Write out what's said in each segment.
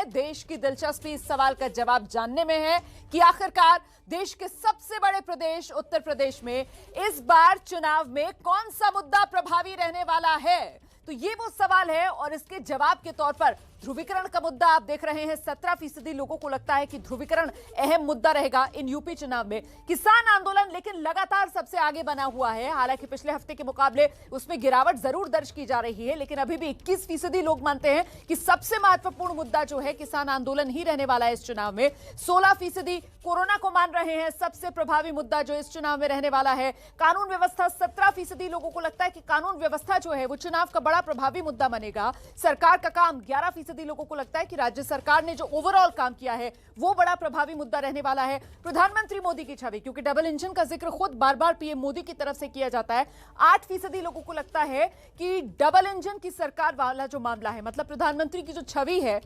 है। देश की दिलचस्पी इस सवाल का जवाब जानने में है कि आखिरकार देश के सबसे बड़े प्रदेश उत्तर प्रदेश में इस बार चुनाव में कौन सा मुद्दा प्रभावी रहने वाला है। तो ये वो सवाल है और इसके जवाब के तौर पर ध्रुवीकरण का मुद्दा आप देख रहे हैं। 17% लोगों को लगता है कि ध्रुवीकरण अहम मुद्दा रहेगा इन यूपी चुनाव में। किसान आंदोलन लेकिन लगातार सबसे आगे बना हुआ है। हालांकि पिछले हफ्ते के मुकाबले उसमें गिरावट जरूर दर्ज की जा रही है, लेकिन अभी भी 21% लोग मानते हैं कि सबसे महत्वपूर्ण मुद्दा जो है किसान आंदोलन ही रहने वाला है इस चुनाव में। 16% कोरोना को मान रहे हैं सबसे प्रभावी मुद्दा जो इस चुनाव में रहने वाला है। कानून व्यवस्था 17% लोगों को लगता है कि कानून व्यवस्था जो है वो चुनाव का बड़ा प्रभावी मुद्दा बनेगा। सरकार का काम 11% लोगों को लगता है कि राज्य सरकार ने जो ओवरऑल काम किया है वो बड़ा प्रभावी मुद्दा रहने वाला है। प्रधानमंत्री मोदी की छवि, क्योंकि डबल इंजन का जिक्र खुद बार बार पीएम मोदी की तरफ से किया जाता है, 8% लोगों को लगता है कि डबल इंजन की सरकार वाला जो मामला है, मतलब प्रधानमंत्री की जो छवि है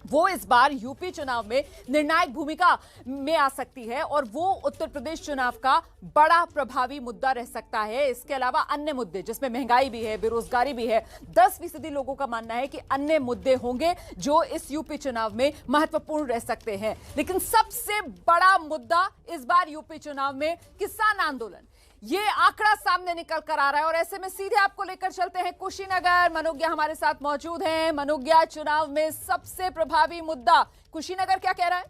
वो इस बार यूपी चुनाव में निर्णायक भूमिका में आ सकती है और वो उत्तर प्रदेश चुनाव का बड़ा प्रभावी मुद्दा रह सकता है। इसके अलावा अन्य मुद्दे जिसमें महंगाई भी है, बेरोजगारी भी है, 10% लोगों का मानना है कि अन्य मुद्दे होंगे जो इस यूपी चुनाव में महत्वपूर्ण रह सकते हैं। लेकिन सबसे बड़ा मुद्दा इस बार यूपी चुनाव में किसान आंदोलन, ये आंकड़ा सामने निकल कर आ रहा है और ऐसे में सीधे आपको लेकर चलते हैं कुशीनगर। मनोज्ञा हमारे साथ मौजूद हैं। मनोज्ञा, चुनाव में सबसे प्रभावी मुद्दा कुशीनगर क्या कह रहा है?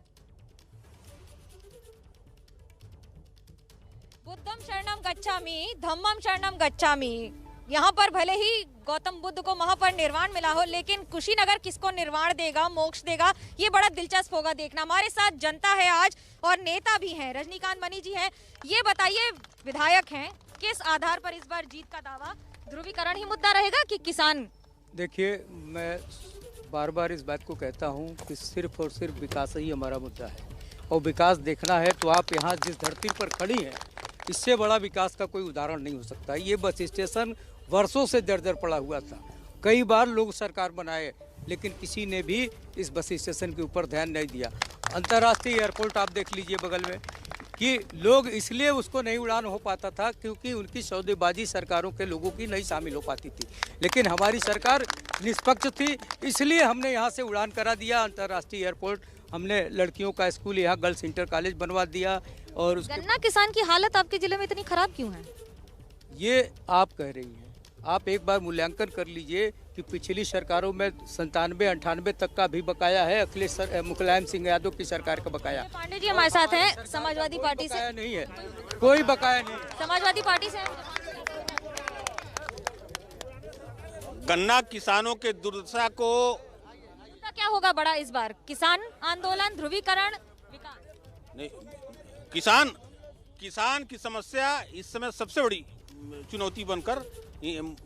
बुद्धम शरणम गच्छामि, धम्मम शरणम गच्छामि। यहाँ पर भले ही गौतम बुद्ध को महापरिनिर्वाण मिला हो, लेकिन कुशीनगर किसको निर्वाण देगा, मोक्ष देगा, ये बड़ा दिलचस्प होगा देखना। हमारे साथ जनता है आज और नेता भी हैं। रजनीकांत मनी जी हैं। ये बताइए, विधायक हैं, किस आधार पर इस बार जीत का दावा? ध्रुवीकरण ही मुद्दा रहेगा कि किसान? देखिए, मैं बार बार इस बात को कहता हूँ कि सिर्फ और सिर्फ विकास ही हमारा मुद्दा है और विकास देखना है तो आप यहाँ जिस धरती पर खड़ी हैं इससे बड़ा विकास का कोई उदाहरण नहीं हो सकता। ये बस स्टेशन वर्षों से दर पड़ा हुआ था। कई बार लोग सरकार बनाए लेकिन किसी ने भी इस बस स्टेशन के ऊपर ध्यान नहीं दिया। अंतर्राष्ट्रीय एयरपोर्ट आप देख लीजिए बगल में, कि लोग इसलिए उसको नहीं उड़ान हो पाता था क्योंकि उनकी सौदेबाजी सरकारों के लोगों की नहीं शामिल हो पाती थी। लेकिन हमारी सरकार निष्पक्ष थी, इसलिए हमने यहाँ से उड़ान करा दिया अंतर्राष्ट्रीय एयरपोर्ट। हमने लड़कियों का स्कूल यहाँ गर्ल्स इंटर कॉलेज बनवा दिया। और गन्ना किसान की हालत आपके जिले में इतनी खराब क्यों है? ये आप कह रही हैं। आप एक बार मूल्यांकन कर लीजिए कि पिछली सरकारों में 97-98 तक का भी बकाया है। अखिलेश मुलायम सिंह यादव की सरकार का बकाया। पांडे जी हमारे साथ हैं, समाजवादी पार्टी से। नहीं है, कोई बकाया नहीं। समाजवादी पार्टी से गन्ना किसानों के दुर्दशा को क्या होगा बड़ा इस बार? किसान आंदोलन, ध्रुवीकरण, विकास? नहीं, किसान की समस्या इस समय सबसे बड़ी चुनौती बनकर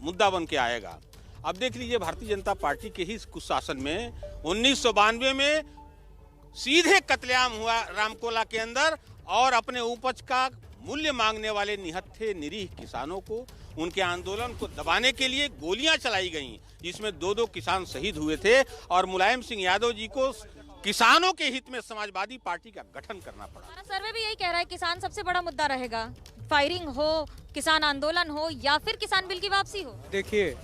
मुद्दा बन के आएगा। अब देख लीजिए, भारतीय जनता पार्टी के ही कुछ शासन में 1992 में सीधे कत्लेआम हुआ रामकोला के अंदर और अपने उपज का मूल्य मांगने वाले निहत्थे निरीह किसानों को, उनके आंदोलन को दबाने के लिए गोलियां चलाई गईं, जिसमें 2 किसान शहीद हुए थे और मुलायम सिंह यादव जी को किसानों के हित में समाजवादी पार्टी का गठन करना पड़ा। हमारा सर्वे भी यही कह रहा है, किसान सबसे बड़ा मुद्दा रहेगा। फायरिंग हो, किसान आंदोलन हो या फिर किसान बिल की वापसी हो। देखिए,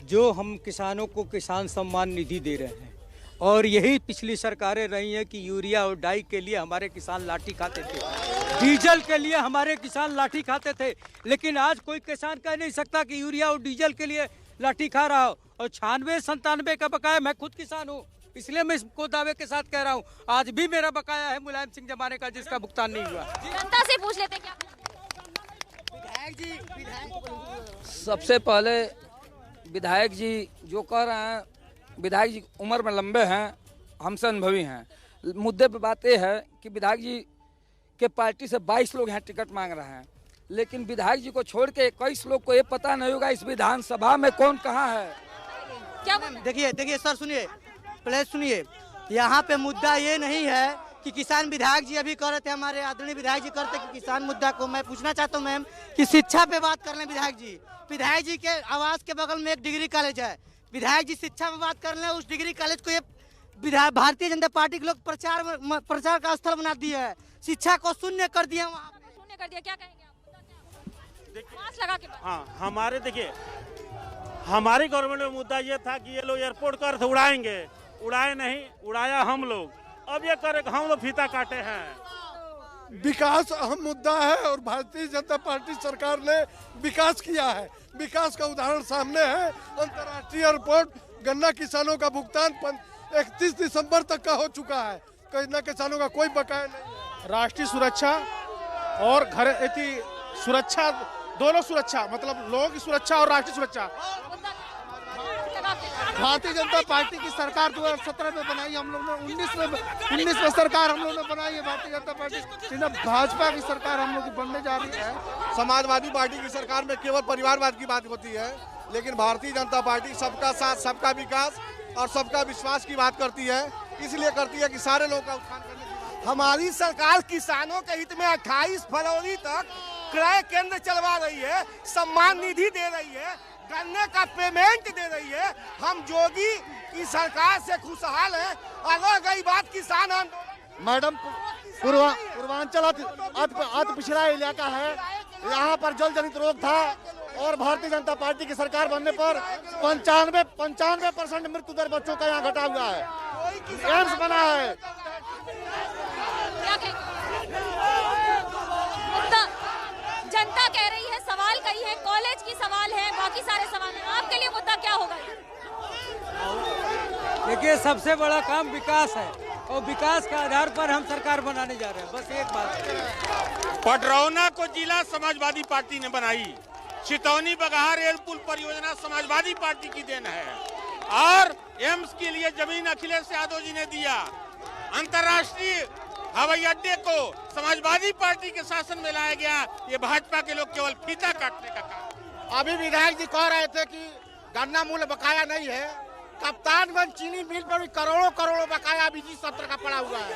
जो हम किसानों को किसान सम्मान निधि दे रहे हैं और यही पिछली सरकारें रही हैं कि यूरिया और डाई के लिए हमारे किसान लाठी खाते थे, डीजल के लिए हमारे किसान लाठी खाते थे। लेकिन आज कोई किसान कह नहीं सकता कि यूरिया और डीजल के लिए लाठी खा रहा हो। और 96-97 का बकाया, मैं खुद किसान हूँ इसलिए मैं इसको दावे के साथ कह रहा हूँ, आज भी मेरा बकाया है मुलायम सिंह जमाने का जिसका भुगतान नहीं हुआ। जनता से पूछ लेते क्या? सबसे पहले विधायक जी जो कह रहे हैं, विधायक जी उम्र में लंबे हैं, हमसे अनुभवी हैं। मुद्दे पे बात यह है कि विधायक जी के पार्टी से 22 लोग यहाँ टिकट मांग रहे हैं, लेकिन विधायक जी को छोड़ के 21 लोग को ये पता नहीं होगा इस विधानसभा में कौन कहाँ है। क्या? देखिए सर, सुनिए, प्लीज सुनिए। यहाँ पे मुद्दा ये नहीं है कि किसान विधायक जी अभी कह रहे थे, हमारे आदरणीय विधायक जी करते कि किसान मुद्दा को मैं पूछना चाहता हूँ मैम कि शिक्षा पे बात कर लें विधायक जी। विधायक जी के आवास के बगल में एक डिग्री कॉलेज है, विधायक जी शिक्षा में बात कर लें, उस डिग्री कॉलेज को ये भारतीय जनता पार्टी के लोग प्रचार का स्थल बना दिया है, शिक्षा को शून्य कर दिया। शून्य कर दिया, क्या कहेंगे आप? मास्क लगा के। हाँ, हमारे देखिए, हमारी गवर्नमेंट में मुद्दा ये था कि ये लोग एयरपोर्ट कर उड़ाएंगे, उड़ाए नहीं, उड़ाया हम लोग। अब ये करे हम लोग फीता काटे हैं। विकास अहम मुद्दा है और भारतीय जनता पार्टी सरकार ने विकास किया है। विकास का उदाहरण सामने है। अंतर्राष्ट्रीय एयरपोर्ट, गन्ना किसानों का भुगतान 31 दिसंबर तक का हो चुका है। गन्ना किसानों का कोई बकाया नहीं है। राष्ट्रीय सुरक्षा और घर सुरक्षा, दोनों सुरक्षा, मतलब लोगों की सुरक्षा और राष्ट्रीय सुरक्षा। भारतीय जनता पार्टी की सरकार 2017 में बनाई, हम लोग ने 19 में सरकार हम लोग ने बनाई है भारतीय जनता पार्टी। भाजपा की सरकार हम लोग की बनने जा रही है। समाजवादी पार्टी की सरकार में केवल परिवारवाद की बात होती है, लेकिन भारतीय जनता पार्टी सबका साथ, सबका विकास और सबका विश्वास की बात करती है। इसलिए करती है कि सारे लोगों का उत्थान करने की बात। हमारी सरकार किसानों के हित में 28 फरवरी तक क्रय केंद्र चलवा रही है, सम्मान निधि दे रही है, गन्ने का पेमेंट दे रही है। हम योगी की सरकार से खुशहाल हैं। अगर गई बात किसान आंदोलन, मैडम पूर्वांचल अति पिछड़ा इलाका है, यहाँ पर जल जनित रोग था और भारतीय जनता पार्टी की सरकार बनने पर 95% मृत्यु दर बच्चों का यहाँ घटा हुआ है। एम्स बना है। जनता कह रही है, सवाल कही है, कॉलेज की सवाल है, बाकी सारे सवाल हैं। आपके लिए मुद्दा क्या होगा? देखिए, सबसे बड़ा काम विकास है और विकास के आधार पर हम सरकार बनाने जा रहे हैं। बस एक बात। पटरौना को जिला समाजवादी पार्टी ने बनाई। चितौनी बगहा रेल पुल परियोजना समाजवादी पार्टी की देन है और एम्स के लिए जमीन अखिलेश यादव जी ने दिया। अंतर्राष्ट्रीय हवाई अड्डे को समाजवादी पार्टी के शासन में लाया गया। ये भाजपा के लोग केवल फीता काटने का काम। अभी विधायक जी कह रहे थे कि गन्ना मूल्य बकाया नहीं है। कप्तानगंज चीनी मिल पर भी करोड़ों बकाया बीजी सत्र का पड़ा हुआ है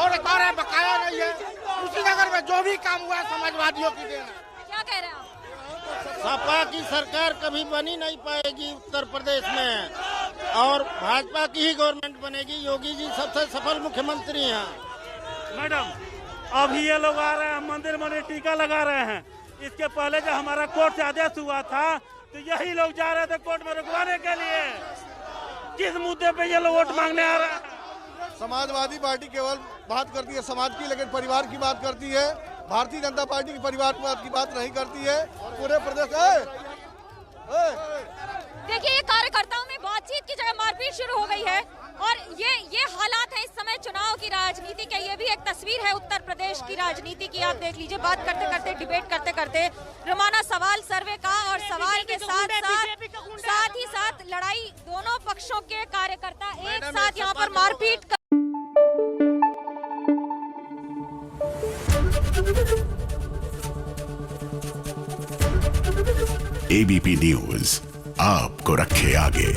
और कह रहे बकाया नहीं है। कुशीनगर में जो भी काम हुआ है समाजवादियों की देन है। क्या कह रहे हैं आप? सपा की सरकार कभी बनी नहीं पाएगी उत्तर प्रदेश में और भाजपा की ही गवर्नमेंट बनेगी। योगी जी सबसे सफल मुख्यमंत्री हैं। मैडम, अभी ये लोग आ रहे हैं, मंदिर में टीका लगा रहे हैं। इसके पहले जब हमारा कोर्ट से आदेश हुआ था तो यही लोग जा रहे थे कोर्ट में रुकवाने के लिए। किस मुद्दे पे ये लोग वोट मांगने आ रहे हैं? समाजवादी पार्टी केवल बात करती है समाज की, लेकिन परिवार की बात करती है। भारतीय जनता पार्टी की परिवारवाद की बात नहीं करती है। पूरे प्रदेश देखिए, ये कार्यकर्ताओं में बातचीत की जगह मारपीट शुरू हो गई है और ये हालात है इस समय चुनाव की राजनीति के। ये भी एक तस्वीर है उत्तर प्रदेश की राजनीति की। आप देख लीजिए, बात करते करते, डिबेट करते करते रोमाना सवाल सर्वे का और सवाल के साथ ही साथ लड़ाई। दोनों पक्षों के कार्यकर्ता एक साथ यहाँ पर मारपीट कर। एबीपी न्यूज आपको रखे आगे।